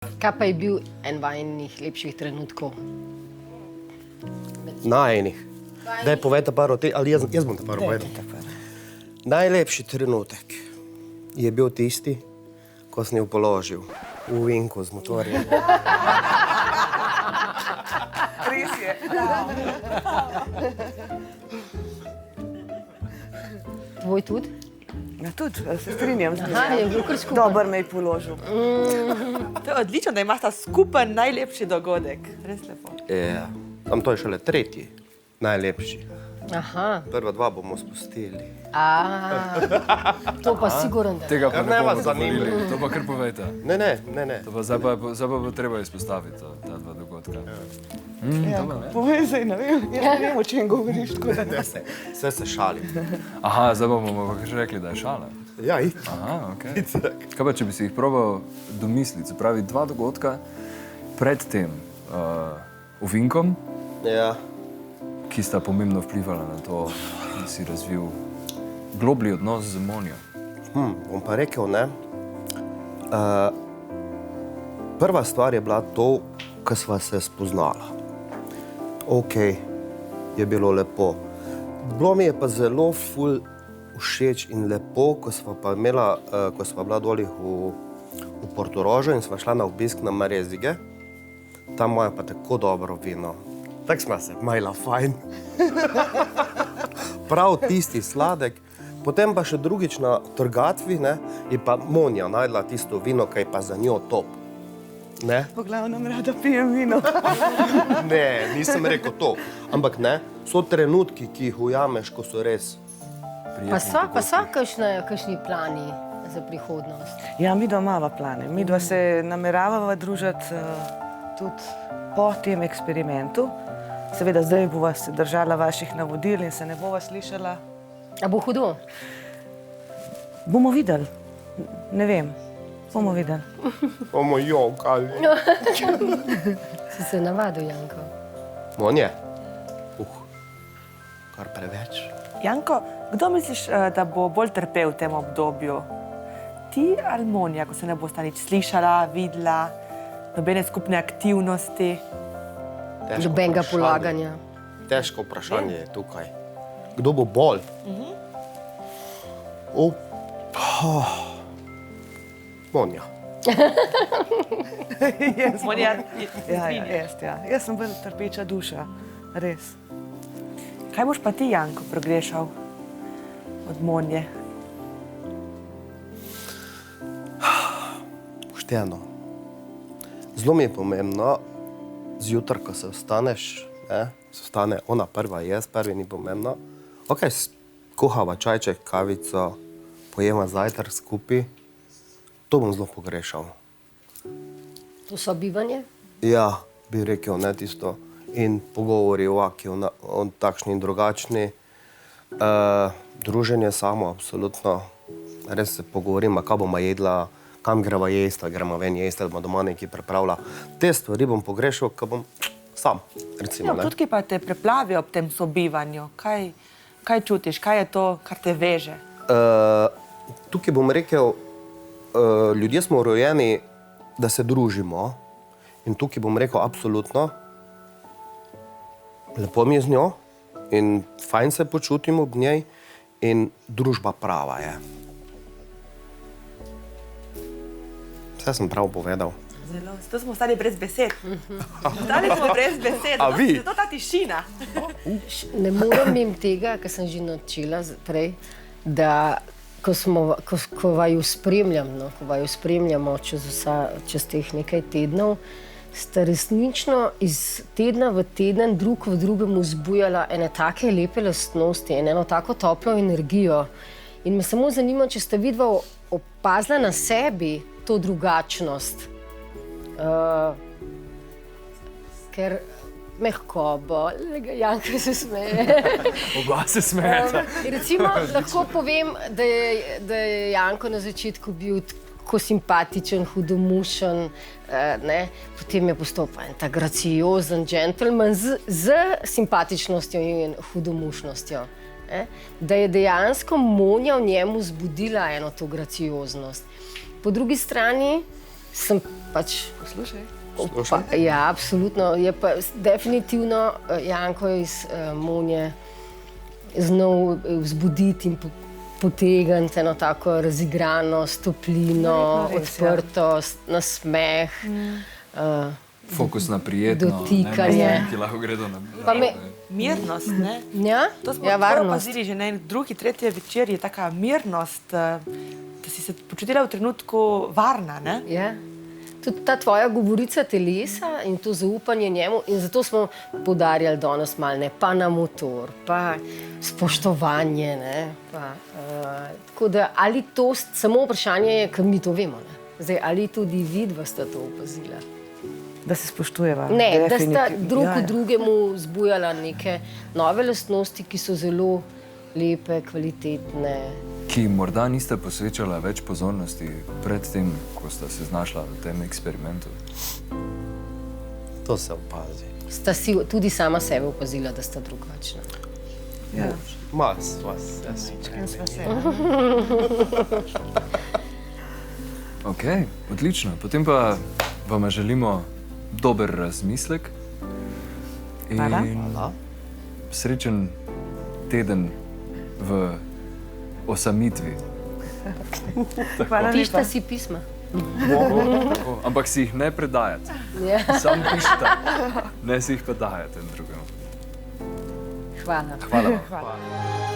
Kaj pa je bil en vajenih lepših trenutkov? Najenih. Daj povejte par o tem, ali jaz bom te par povedal. Najlepši trenutek je bil tisti, ko sem jo položil v vinku z motorjem. Res je. Tvoj tudi? Ja, tudi, se strinjam z njim. Aha, je bil kar skupaj. Dober me je položil. To je odlično, da imata skupen najlepši dogodek. Res lepo. Ja, tam to je šele tretji, najlepši. Aha. Prva dva bomo spustili. To pa sigurno, da. Tega pa Ne ne vas bomo zanima. dovolili. To pa kar povejte. Ne. To pa zdaj pa bo treba izpostaviti ta dva dogodka. Povej zdaj, ne vem, jaz ne vem, o čem govoriš, tako da ne. Vse se šalim. Aha, zdaj bomo pa že rekli, da je šala. Ja, itak. Aha, okej. Kaj pa, če bi si jih probal domisliti, se pravi dva dogodka pred tem ovinkom, Ja. ki sta pomembno vplivala na to, da si razvil globlji odnos z Monijo. Bom pa rekel, ne. Prva stvar je bila to, ko sva se spoznala. Okej, je bilo lepo. Bilo mi je pa zelo ful všeč in lepo, ko sva pa imela, ko sva bila doli v Portorožu in sva šla na obisk na Marezige. Tam imajo pa tako dobro vino. Tako sva se imela fajn. Prav tisti sladek. Potem pa še drugič na trgatvi, ne, je pa Monja najdla tisto vino, ki je pa za njo top. Ne? Po glavnem rada pijem vino. Ne, nisem rekel to. Ampak ne, so trenutki, ki jih ujameš, ko so res. Pa so kakšni plani za prihodnost? Ja, midva imava plane. Midva se nameravava družiti tudi po tem eksperimentu. Seveda zdaj bova se držala vaših navodil in se ne bova slišala. A bo hudo? Bomo videli. Ne vem. Bomo videli. Bomo jokali. Si se navadil, Janko? Monje? Kar preveč. Janko, kdo misliš, da bo bolj trpel v tem obdobju? Ti ali Monja, ko se ne bosta nič slišala, videla, nobene skupne aktivnosti? Težko Nobenega vprašanje. polaganja. Težko vprašanje je tukaj. Kdo bo bolj? Monja. Monja, Jaz sem bolj trpeča duša. Res. kaj boš pa ti, Janko, progrešal od Monje? Pošteno. Zelo mi je pomembno, zjutraj, ko se vstaneš, se vstane ona prva, jaz prvi, ni pomembno. Ok, kuhava čajček, kavico, pojeva zajtrk skupaj. To bom zelo pogrešal. To sobivanje? Ja, bi rekel, ne tisto. In pogovori o takšni in drugačni. Druženje samo, absolutno. Res se pogovorimo, kaj bomo jedla, kam greva jesti, ali gremo ven jesti, ali bomo doma nekaj pripravila. Te stvari bom pogrešal, ko bom sam, recimo. Ne? Občutki pa te preplavijo ob tem sobivanju. Kaj čutiš, kaj je to, kar te veže? Tukaj bom rekel, ljudje smo rojeni, da se družimo. In tukaj bom rekel, absolutno, lepo mi je z njo in fajn se počutim ob njej in družba prava je. Vse sem prav povedal. Zelo, zato smo ostali brez besed. Ostali smo brez besed. A vi? Zato ta tišina. Ne morem mimo tega, kar sem že naučila prej, da ko vaju spremljamo čez teh nekaj tednov, sta resnično iz tedna v teden drug v drugem vzbujala ene take lepe lastnosti in eno tako toplo energijo. In me samo zanima, če sta vidva opazila na sebi to drugačnost. Ker mehkobo, Janka se smeje. Oba se smejeta. Recimo, lahko povem, da je Janko na začetku bil tako simpatičen, hudomušen, potem je postal pa en ta graciozen džentelmen z simpatičnostjo in hudomušnostjo. Da je dejansko Monja v njemu zbudila eno to gracioznost. Po drugi strani sem pač. Poslušaj. Ja, absolutno. Je pa definitivno Janko iz Monje znal vzbuditi in potegniti eno tako razigranost, toplino, Verjetno res, ja. odprtost, nasmeh. Fokus na prijetno, Dotikanje. ne, ki lahko gredo na Pa me- Mirnost, ne? Ja, To smo ja, prav varnost. opazili že na en drugi, tretji večer, je taka mirnost, da si se počutila v trenutku varna, ne? Ja. Tudi ta tvoja govorica telesa in to zaupanje njemu, in zato smo poudarjali danes malo, ne, pa na motor, pa spoštovanje. Ne, pa, tako da, ali to samo vprašanje je, ker mi to vemo. Ne. Zdaj, ali tudi vidva sta to opazila? Da se spoštujeva. Ne, da sta definitivno. drug Ja, ja. drugemu zbujala neke nove lastnosti, ki so zelo lepe, kvalitetne. Ki morda niste posvečala več pozornosti pred tem, ko sta se znašla v tem eksperimentu. To se opazi. Sta si tudi sama sebe opazila, da sta drugačna. Ja. Mas, vas, jaz. In sva se. Ok, odlično. Potem pa vam želimo dober razmislek in Hvala. srečen teden v osamitvi. Hvala Pišta lepa. si pisma. Tako, ampak si jih ne predajate. Ja. Sam pišite, ne si jih pa dajate drugemu. Hvala. Hvala vam. Hvala.